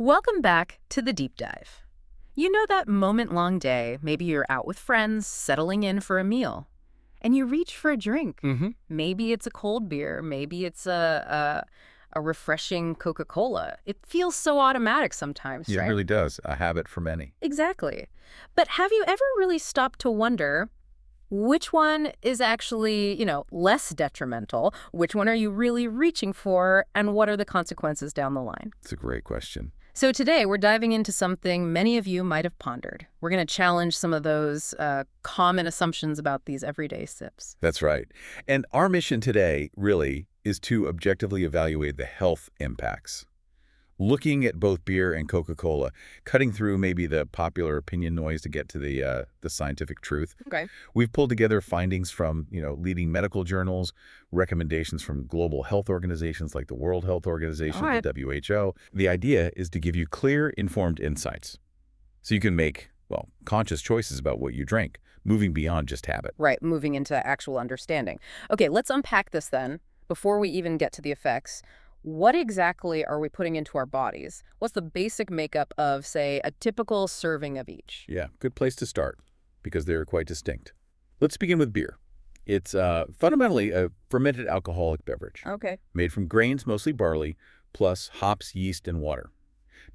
Welcome back to the deep dive. You know that moment-long day, maybe you're out with friends, settling in for a meal, and you reach for a drink. Mm-hmm. Maybe it's a cold beer, maybe it's a refreshing Coca-Cola. It feels so automatic sometimes, It right? really does. A habit for many. Exactly. But have you ever really stopped to wonder which one is actually, less detrimental? Which one are you really reaching for, and what are the consequences down the line? It's a great question. So today we're diving into something many of you might have pondered. We're going to challenge some of those common assumptions about these everyday sips. That's right. And our mission today, really, is to objectively evaluate the health impacts. Looking at both beer and Coca-Cola, cutting through maybe the popular opinion noise to get to the scientific truth. Okay. We've pulled together findings from, leading medical journals, recommendations from global health organizations like the World Health Organization, All right. the WHO. The idea is to give you clear, informed insights so you can make, conscious choices about what you drink, moving beyond just habit. Right, moving into actual understanding. Okay, let's unpack this then. Before we even get to the effects, what exactly are we putting into our bodies? What's the basic makeup of, say, a typical serving of each? Yeah, good place to start because they're quite distinct. Let's begin with beer. It's fundamentally a fermented alcoholic beverage Okay. made from grains, mostly barley, plus hops, yeast, and water.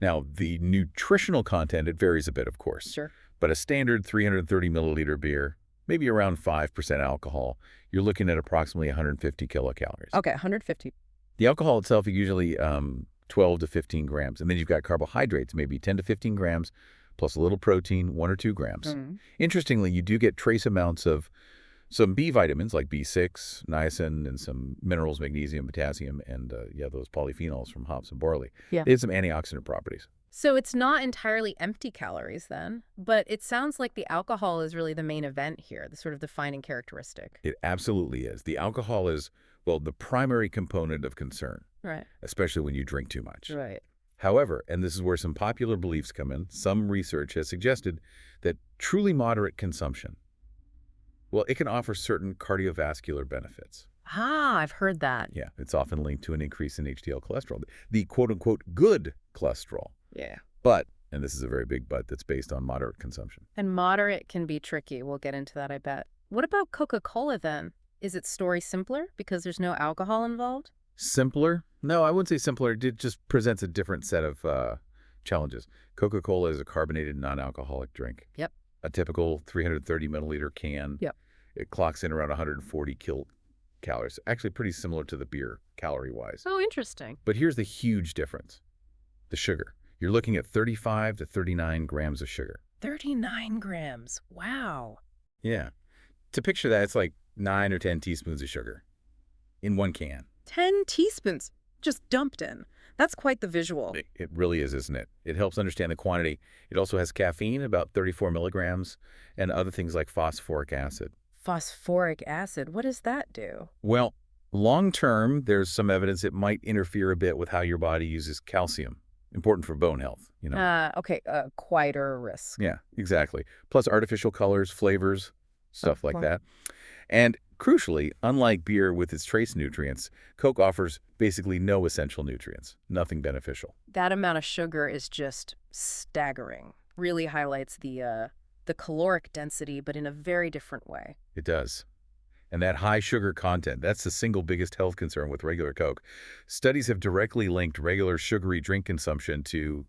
Now, the nutritional content, it varies a bit, of course, Sure. but a standard 330 milliliter beer, maybe around 5% alcohol, you're looking at approximately 150 kilocalories. Okay, 150. The alcohol itself is usually 12 to 15 grams, and then you've got carbohydrates, maybe 10 to 15 grams, plus a little protein, 1 or 2 grams. Mm. Interestingly, you do get trace amounts of some B vitamins like B6, niacin, and some minerals, magnesium, potassium, and those polyphenols from hops and barley. Yeah. They have some antioxidant properties. So it's not entirely empty calories then, but it sounds like the alcohol is really the main event here, the sort of defining characteristic. It absolutely is. The alcohol is, the primary component of concern, Right. especially when you drink too much. Right. However, and this is where some popular beliefs come in, some research has suggested that truly moderate consumption, it can offer certain cardiovascular benefits. Ah, I've heard that. Yeah, it's often linked to an increase in HDL cholesterol, the quote-unquote good cholesterol. Yeah. But, and this is a very big but, that's based on moderate consumption. And moderate can be tricky. We'll get into that, I bet. What about Coca-Cola then? Is its story simpler because there's no alcohol involved? Simpler? No, I wouldn't say simpler. It just presents a different set of challenges. Coca-Cola is a carbonated non-alcoholic drink. Yep. A typical 330 milliliter can. Yep. It clocks in around 140 kilocalories. Actually pretty similar to the beer, calorie-wise. Oh, interesting. But here's the huge difference. The sugar. You're looking at 35 to 39 grams of sugar. 39 grams. Wow. Yeah. To picture that, it's like 9 or 10 teaspoons of sugar in one can. 10 teaspoons just dumped in. That's quite the visual. It really is, isn't it? It helps understand the quantity. It also has caffeine, about 34 milligrams, and other things like phosphoric acid. Phosphoric acid, what does that do? Well, long term, there's some evidence it might interfere a bit with how your body uses calcium. Important for bone health, Okay, quite a risk. Yeah, exactly. Plus artificial colors, flavors, stuff like Well. that. And crucially, unlike beer with its trace nutrients, Coke offers basically no essential nutrients, nothing beneficial. That amount of sugar is just staggering. Really highlights the caloric density, but in a very different way. It does. And that high sugar content, that's the single biggest health concern with regular Coke. Studies have directly linked regular sugary drink consumption to,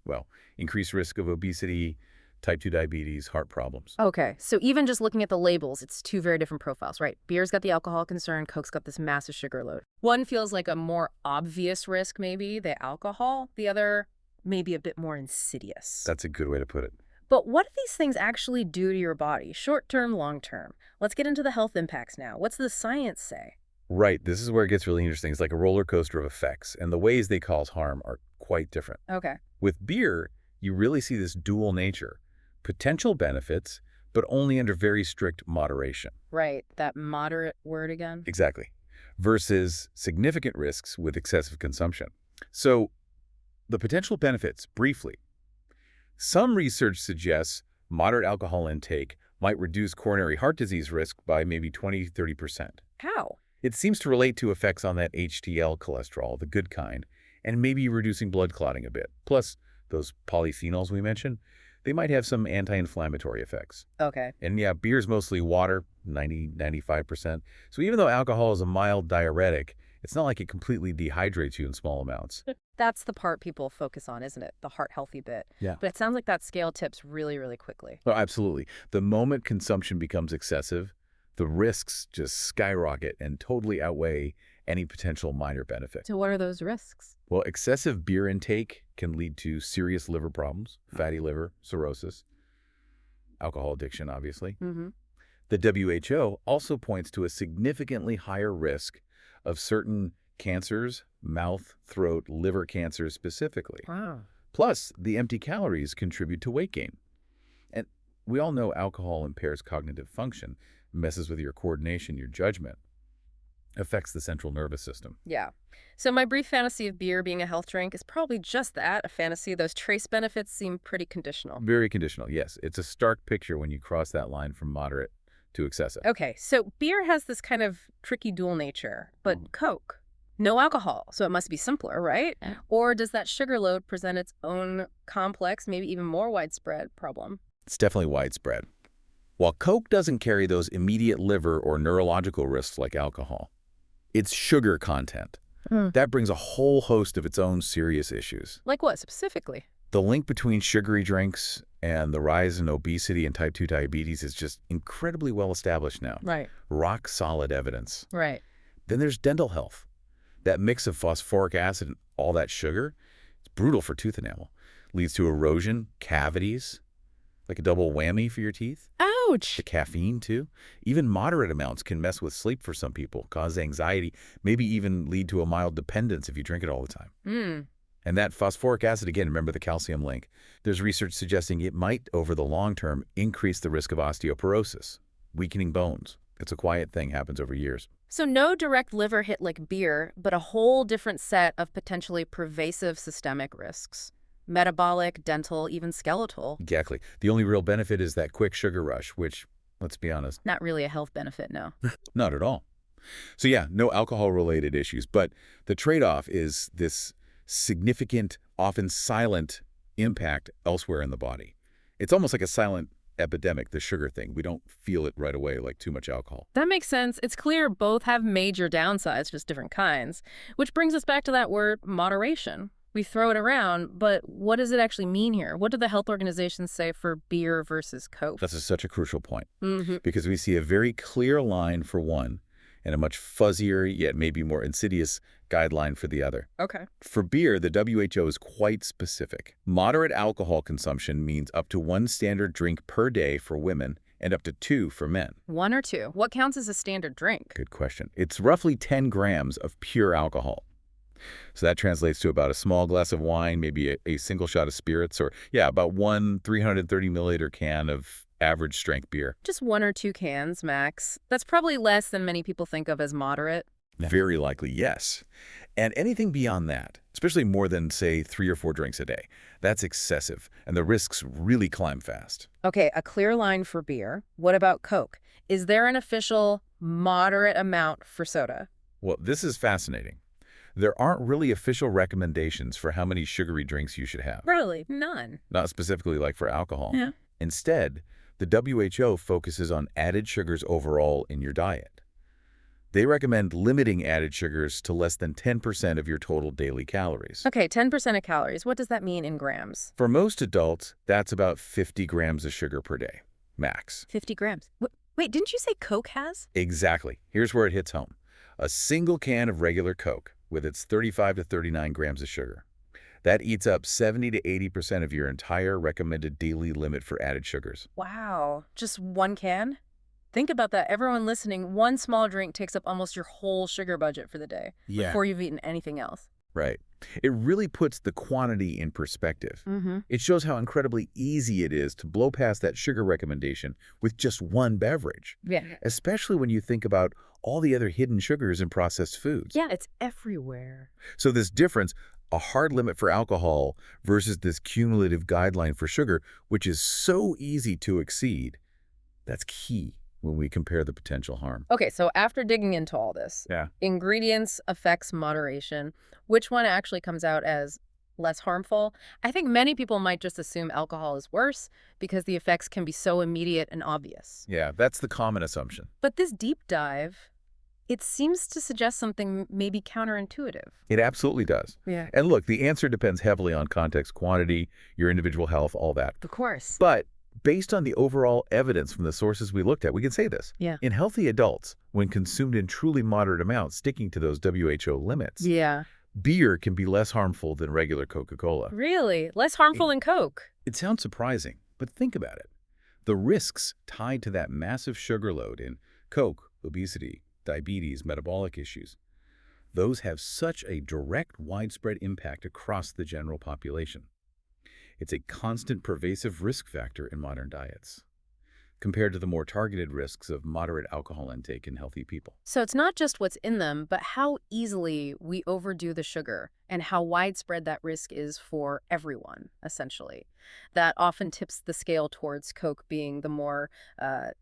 increased risk of obesity, type 2 diabetes, heart problems. Okay, so even just looking at the labels, it's two very different profiles, right? Beer's got the alcohol concern, Coke's got this massive sugar load. One feels like a more obvious risk, maybe, the alcohol. The other, maybe a bit more insidious. That's a good way to put it. But what do these things actually do to your body, short term, long term? Let's get into the health impacts now. What's the science say? Right. This is where it gets really interesting. It's like a roller coaster of effects, and the ways they cause harm are quite different. Okay. With beer, you really see this dual nature. Potential benefits, but only under very strict moderation. Right. That moderate word again? Exactly. Versus significant risks with excessive consumption. So, the potential benefits, briefly. Some research suggests moderate alcohol intake might reduce coronary heart disease risk by maybe 20–30%. How? It seems to relate to effects on that HDL cholesterol, the good kind, and maybe reducing blood clotting a bit. Plus, those polyphenols we mentioned, they might have some anti-inflammatory effects. Okay. And yeah, beer's mostly water, 95%. So even though alcohol is a mild diuretic, it's not like it completely dehydrates you in small amounts. That's the part people focus on, isn't it? The heart-healthy bit. Yeah. But it sounds like that scale tips really, really quickly. Oh, absolutely. The moment consumption becomes excessive, the risks just skyrocket and totally outweigh any potential minor benefit. So what are those risks? Well, excessive beer intake can lead to serious liver problems, fatty liver, cirrhosis, alcohol addiction, obviously. Mm-hmm. The WHO also points to a significantly higher risk of certain cancers, mouth, throat, liver cancers specifically. Wow. Plus, the empty calories contribute to weight gain. And we all know alcohol impairs cognitive function, messes with your coordination, your judgment, affects the central nervous system. Yeah. So my brief fantasy of beer being a health drink is probably just that, a fantasy. Those trace benefits seem pretty conditional. Very conditional, yes. It's a stark picture when you cross that line from moderate to excessive. Okay, so beer has this kind of tricky dual nature, but Coke, no alcohol, so it must be simpler, right? Or does that sugar load present its own complex, maybe even more widespread problem? It's definitely widespread. While Coke doesn't carry those immediate liver or neurological risks like alcohol, its sugar content, that brings a whole host of its own serious issues. Like what specifically? The link between sugary drinks and the rise in obesity and type 2 diabetes is just incredibly well established now. Right. Rock solid evidence. Right. Then there's dental health. That mix of phosphoric acid and all that sugar, it's brutal for tooth enamel. Leads to erosion, cavities, like a double whammy for your teeth. Ouch! The caffeine, too. Even moderate amounts can mess with sleep for some people, cause anxiety, maybe even lead to a mild dependence if you drink it all the time. And that phosphoric acid, again, remember the calcium link. There's research suggesting it might, over the long term, increase the risk of osteoporosis, weakening bones. It's a quiet thing, happens over years. So no direct liver hit like beer, but a whole different set of potentially pervasive systemic risks. Metabolic, dental, even skeletal. Exactly. The only real benefit is that quick sugar rush, which, let's be honest, Not really a health benefit, no. not at all. So yeah, no alcohol-related issues, but the trade-off is this significant, often silent impact elsewhere in the body. It's almost like a silent epidemic, the sugar thing. We don't feel it right away like too much alcohol. That makes sense. It's clear both have major downsides, just different kinds. Which brings us back to that word, moderation. We throw it around, but what does it actually mean here? What do the health organizations say for beer versus Coke? That's such a crucial point, because we see a very clear line for one and a much fuzzier, yet maybe more insidious guideline for the other. Okay. For beer, the WHO is quite specific. Moderate alcohol consumption means up to 1 standard drink per day for women and up to 2 for men. 1 or 2? What counts as a standard drink? Good question. It's roughly 10 grams of pure alcohol. So that translates to about a small glass of wine, maybe a single shot of spirits, or, yeah, about 1 330 milliliter can of average strength beer. Just 1 or 2 cans, max. That's probably less than many people think of as moderate. Very likely, yes. And anything beyond that, especially more than, say, 3 or 4 drinks a day, that's excessive, and the risks really climb fast. Okay, a clear line for beer. What about Coke? Is there an official moderate amount for soda? Well, this is fascinating. There aren't really official recommendations for how many sugary drinks you should have. Really? None. Not specifically like for alcohol. Yeah. Instead, the WHO focuses on added sugars overall in your diet. They recommend limiting added sugars to less than 10% of your total daily calories. Okay, 10% of calories. What does that mean in grams? For most adults, that's about 50 grams of sugar per day, max. 50 grams. Wait, didn't you say Coke has? Exactly. Here's where it hits home. A single can of regular Coke, with its 35 to 39 grams of sugar, that eats up 70 to 80% of your entire recommended daily limit for added sugars. Wow. Just 1 can? Think about that. Everyone listening, 1 small drink takes up almost your whole sugar budget for the day before you've eaten anything else. Right. It really puts the quantity in perspective. It shows how incredibly easy it is to blow past that sugar recommendation with just 1 beverage. Yeah. Especially when you think about all the other hidden sugars in processed foods. Yeah, it's everywhere. So this difference, a hard limit for alcohol versus this cumulative guideline for sugar, which is so easy to exceed, that's key when we compare the potential harm. Okay, so after digging into all this, Yeah. ingredients, effects, moderation, which one actually comes out as less harmful. I think many people might just assume alcohol is worse because the effects can be so immediate and obvious. Yeah, that's the common assumption. But this deep dive, it seems to suggest something maybe counterintuitive. It absolutely does. Yeah. And look, the answer depends heavily on context, quantity, your individual health, all that. Of course. But based on the overall evidence from the sources we looked at, we can say this. Yeah. In healthy adults, when consumed in truly moderate amounts, sticking to those WHO limits, Yeah. beer can be less harmful than regular Coca-Cola. Really? Less harmful than Coke? It sounds surprising, but think about it. The risks tied to that massive sugar load in Coke, obesity, diabetes, metabolic issues, those have such a direct, widespread impact across the general population. It's a constant, pervasive risk factor in modern diets, compared to the more targeted risks of moderate alcohol intake in healthy people. So it's not just what's in them, but how easily we overdo the sugar and how widespread that risk is for everyone, essentially. That often tips the scale towards Coke being the more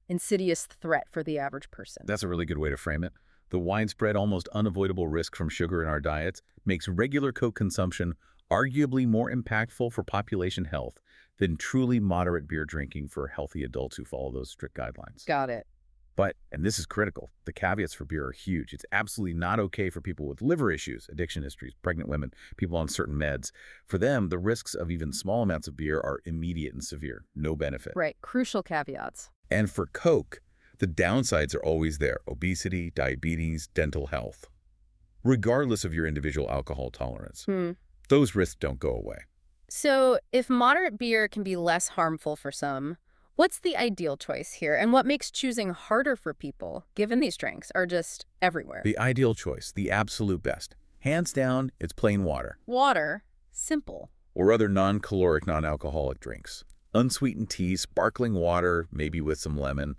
insidious threat for the average person. That's a really good way to frame it. The widespread, almost unavoidable risk from sugar in our diets makes regular Coke consumption arguably more impactful for population health than truly moderate beer drinking for healthy adults who follow those strict guidelines. Got it. But, and this is critical, the caveats for beer are huge. It's absolutely not okay for people with liver issues, addiction histories, pregnant women, people on certain meds. For them, the risks of even small amounts of beer are immediate and severe, no benefit. Right. Crucial caveats. And for Coke, the downsides are always there: obesity, diabetes, dental health. Regardless of your individual alcohol tolerance, those risks don't go away. So if moderate beer can be less harmful for some, what's the ideal choice here? And what makes choosing harder for people, given these drinks are just everywhere? The ideal choice, the absolute best, hands down, it's plain water. Water. Simple. Or other non-caloric, non-alcoholic drinks. Unsweetened tea, sparkling water, maybe with some lemon.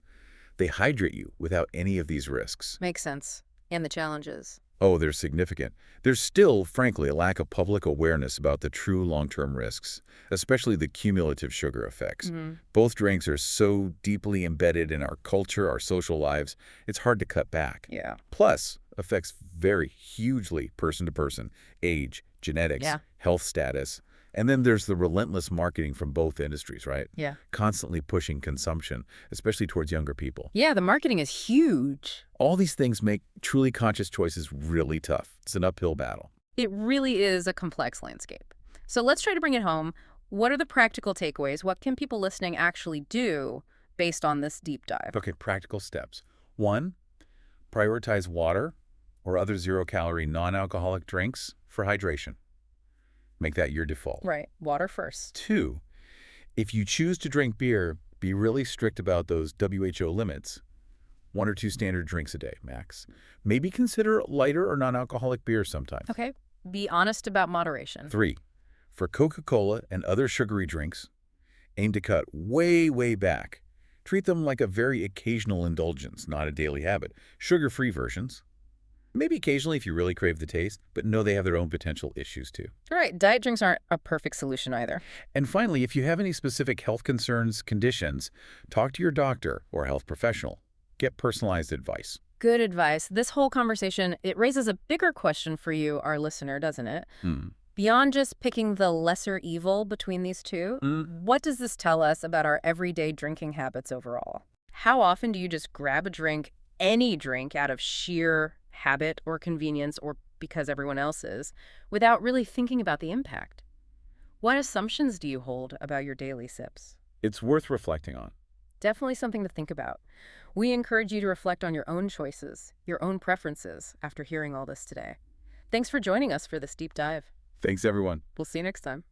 They hydrate you without any of these risks. Makes sense. And the challenges. Oh, they're significant. There's still, frankly, a lack of public awareness about the true long-term risks, especially the cumulative sugar effects. Both drinks are so deeply embedded in our culture, our social lives, it's hard to cut back. Yeah. Plus, affects vary hugely person to person: age, genetics, health status. And then there's the relentless marketing from both industries, right? Yeah. Constantly pushing consumption, especially towards younger people. Yeah, the marketing is huge. All these things make truly conscious choices really tough. It's an uphill battle. It really is a complex landscape. So let's try to bring it home. What are the practical takeaways? What can people listening actually do based on this deep dive? Okay, practical steps. 1, prioritize water or other zero-calorie non-alcoholic drinks for hydration. Make that your default. Right. Water first. 2, if you choose to drink beer, be really strict about those WHO limits. 1 or 2 standard drinks a day, max. Maybe consider lighter or non-alcoholic beer sometimes. Okay. Be honest about moderation. 3, for Coca-Cola and other sugary drinks, aim to cut way, way back. Treat them like a very occasional indulgence, not a daily habit. Sugar-free versions. Maybe occasionally if you really crave the taste, but know they have their own potential issues too. Right. Diet drinks aren't a perfect solution either. And finally, if you have any specific health concerns, conditions, talk to your doctor or health professional. Get personalized advice. Good advice. This whole conversation, it raises a bigger question for you, our listener, doesn't it? Beyond just picking the lesser evil between these two, what does this tell us about our everyday drinking habits overall? How often do you just grab a drink, any drink, out of sheer habit or convenience or because everyone else is, without really thinking about the impact? What assumptions do you hold about your daily sips? It's worth reflecting on. Definitely something to think about. We encourage you to reflect on your own choices, your own preferences after hearing all this today. Thanks for joining us for this deep dive. Thanks, everyone. We'll see you next time.